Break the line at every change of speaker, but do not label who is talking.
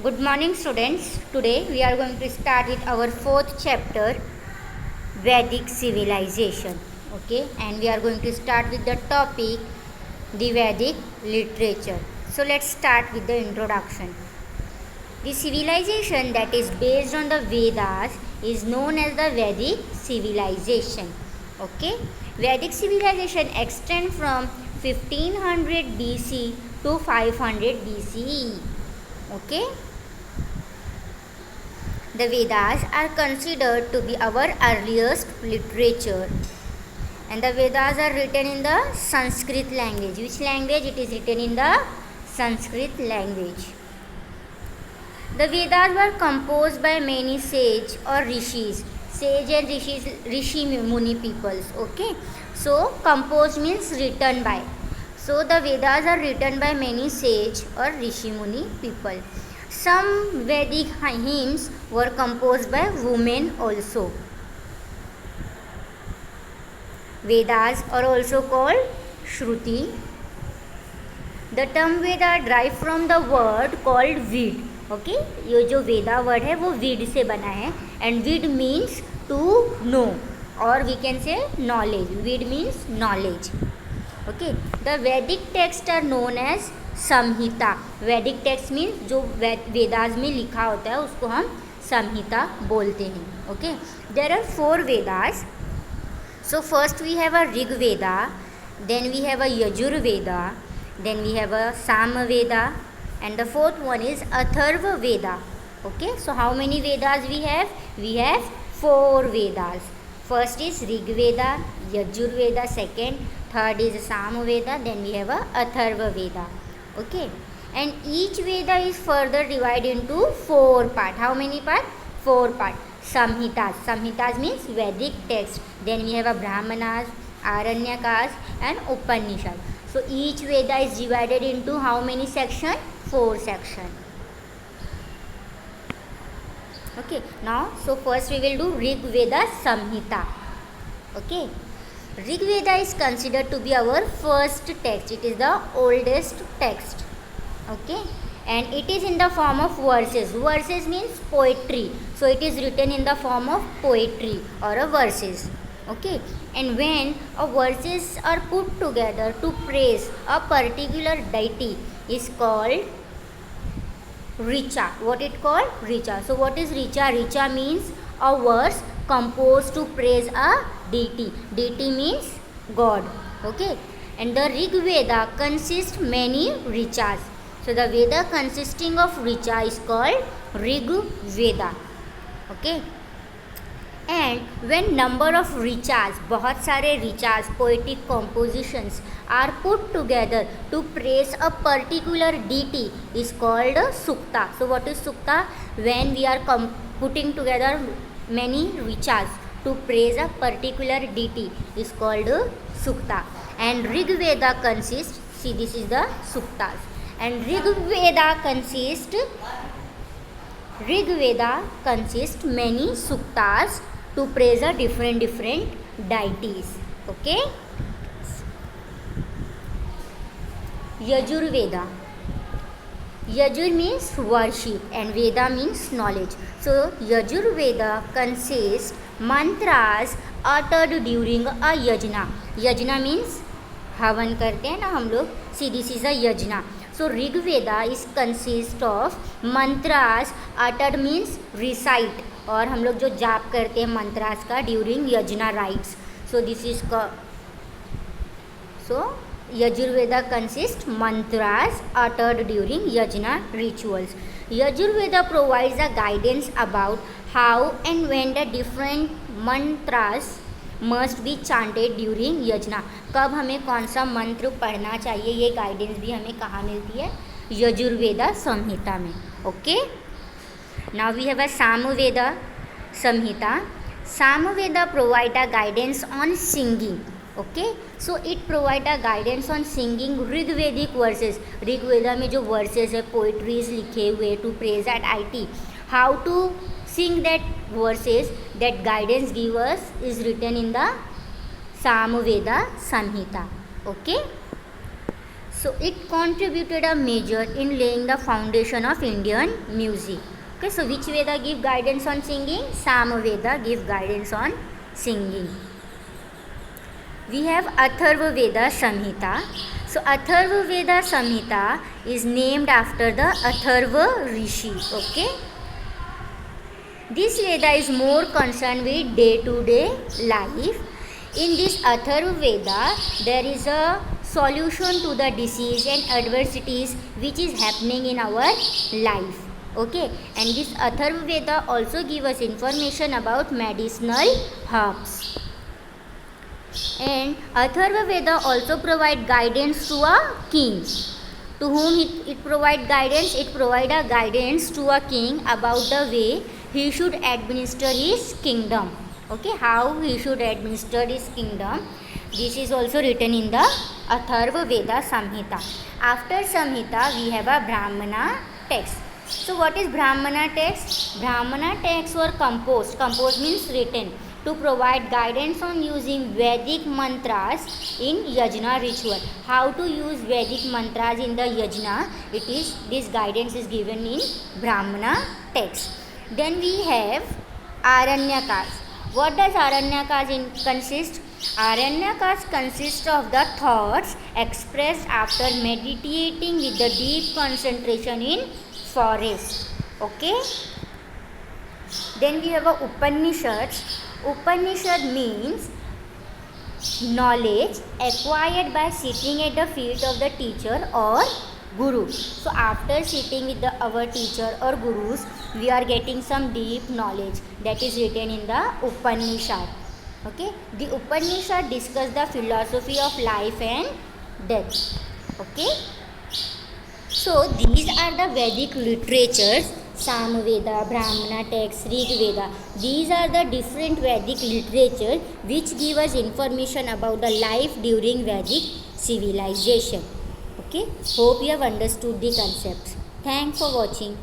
Good morning, students. Today we are going to start with our fourth chapter, Vedic civilization. Okay, and we are going to start with the topic, the Vedic literature. So let's start with the introduction. The civilization that is based on the Vedas is known as the Vedic civilization. Okay, Vedic civilization extends from 1500 BC to 500 BCE. Okay. The Vedas are considered to be our earliest literature, and the Vedas are written in the Sanskrit language. Which language? It is written in the Sanskrit language. The Vedas were composed by many sage or rishis. Sage and rishi muni peoples. Okay, so composed means written by. So the Vedas are written by many sage or rishi muni people. Some Vedic hymns were composed by women also. Vedas are also called Shruti. The term Veda derives from the word called Ved. Okay, ये जो वेदा word है वो weed से बना है, and vid means to know, और we can say knowledge. Vid means knowledge. Okay, the Vedic text are known as Samhita. Vedic text means जो वेदास में लिखा होता है उसको हम संहिता बोलते हैं. Okay, there are 4 Vedas. So first we have a Rig Veda, then we have a Yajurveda, then we have a Samaveda, and the fourth one is Atharva Veda. Okay, so how many Vedas we have? We have 4 Vedas. First is Rig Veda, Yajur Veda second, third is Samaveda, then we have a Atharva Veda. Okay, and each Veda is further divided into 4 parts. How many parts? 4 parts. Samhitas. Samhitas means Vedic text. Then we have a Brahmanas, Aranyakas and Upanishad. So each Veda is divided into how many sections? 4 sections. Okay, now so first we will do Rig Veda Samhita. Okay, Rig Veda is considered to be our first text. It is the oldest text. Okay, and it is in the form of verses. Verses means poetry. So it is written in the form of poetry or a verses. Okay, and when a verses are put together to praise a particular deity is called Richa. What it called? Richa. So what is Richa? Richa means a verse composed to praise a deity. Deity means God. Okay, and the Rig Veda consists many Richas. So the Veda consisting of Richa is called Rig Veda. Okay, and when number of Richas, बहुत सारे Richas, poetic compositions are put together to praise a particular deity is called Sukta. So what is Sukta? When we are putting together many Richas to praise a particular deity is called Sukta. And Rig Veda consists, see this is the Suktas, and Rig Veda consists many Suktas to praise a different deities. Okay, Yajurveda. Yajur means worship and Veda means knowledge. So Yajurveda consists mantras uttered during a yajna. Yajna means हवन करते हैं ना हम लोग. See, this is a yajna. So Rig Veda is consist of mantras uttered means recite, और हम लोग जो जाप करते हैं मंत्रास का during yajna rites. So this is so Yajurveda consist mantras uttered during yajna rituals. Yajurveda provides a guidance about how and when the different mantras must be chanted during yajna. कब हमें कौन सा मंत्र पढ़ना चाहिए, ये गाइडेंस भी हमें कहाँ मिलती है? यजुर्वेदा संहिता में. Okay, now we have a Samaveda Samhita. Samaveda provide a guidance on singing. Okay, so it provide a guidance on singing Rigvedic verses. Rigveda में जो verses है, poetries लिखे हुए to praise that deity. How to sing that verses, that guidance give us is written in the Samaveda Samhita. Okay, So it contributed a major in laying the foundation of Indian music. Okay, so which Veda give guidance on singing? Samaveda give guidance on singing. We have Atharva Veda Samhita. So Atharva Veda Samhita is named after the Atharva Rishi. Okay. This Veda is more concerned with day-to-day life. In this Atharva Veda, there is a solution to the disease and adversities which is happening in our life. Okay, and this Atharva Veda also gives us information about medicinal herbs. And Atharva Veda also provide guidance to a king. To whom it provide guidance? It provide a guidance to a king about the way he should administer his kingdom. Okay, how he should administer his kingdom. This is also written in the Atharva Veda Samhita. After Samhita, we have a Brahmana text. So what is Brahmana text? Brahmana texts were composed. Composed means written, to provide guidance on using Vedic mantras in yajna ritual. How to use Vedic mantras in the yajna? This guidance is given in Brahmana text. Then we have Aranyakas. What does Aranyakas consist? Aranyakas consist of the thoughts expressed after meditating with the deep concentration in forest. Okay. Then we have a Upanishads. Upanishad means knowledge acquired by sitting at the feet of the teacher or guru. So after sitting with our teacher or gurus, we are getting some deep knowledge that is written in the Upanishad. Okay, the Upanishad discuss the philosophy of life and death. Okay, so these are the Vedic literatures: Samaveda, Brahmana text, Rig Veda. These are the different Vedic literature which give us information about the life during Vedic civilization. Okay, hope you have understood the concepts. Thanks for watching.